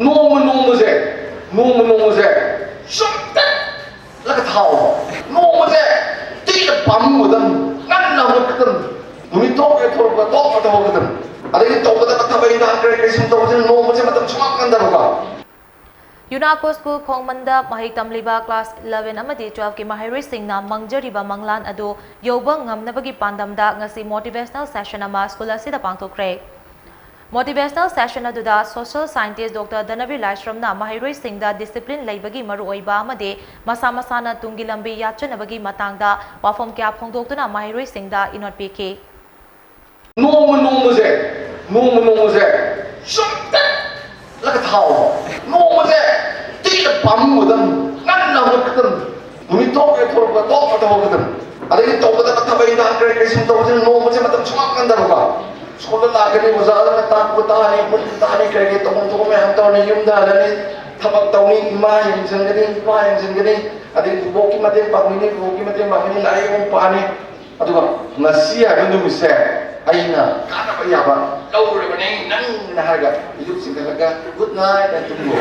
노무노무제 쏙딱 라가 타오 노무제 뛰어 밤무든 난나무든 눈이 똑에 돌고 똑바다 보거든 아니 똑바다 타바인다 그래 심도는 노무제 마땅 정확한다고 봐 Yunako School Khongmanda Mahik Tamliba Class 11 amadi 12 ki maheiroi singna mangjariba manglan adu yoba ngamnabagi pandamda ngasi motivational session ama school asida pangthokre. Motivational session aduda social scientist Dr. Dhanabir Laishram na maheiroi singda discipline leibagi maru oiba amadi masha tung lambi yatchanabagi matangda wapham kya phongdoktuna maheiroi singda inot pikhi. 노무노무제 쏙딱 라가 타오 노무제 뛰어 밤무든 난나무든 눈이 똑에 돌고 똑바다 보거든 아니 똑바다 타바인다 그래 심도는 노무제 마땅 정확한다고 봐 Sekolah lagi ni usaha tak bertani pun bertani kerja tolong yang tahu ni jumlah ada ni tabak tahu ni imah yang sendiri ada boki mati bang ini lari pani aduh kan nasi ada tu bisa aina kan apa ya pak tahu ni nang harga hidup singkat good night dan tunggu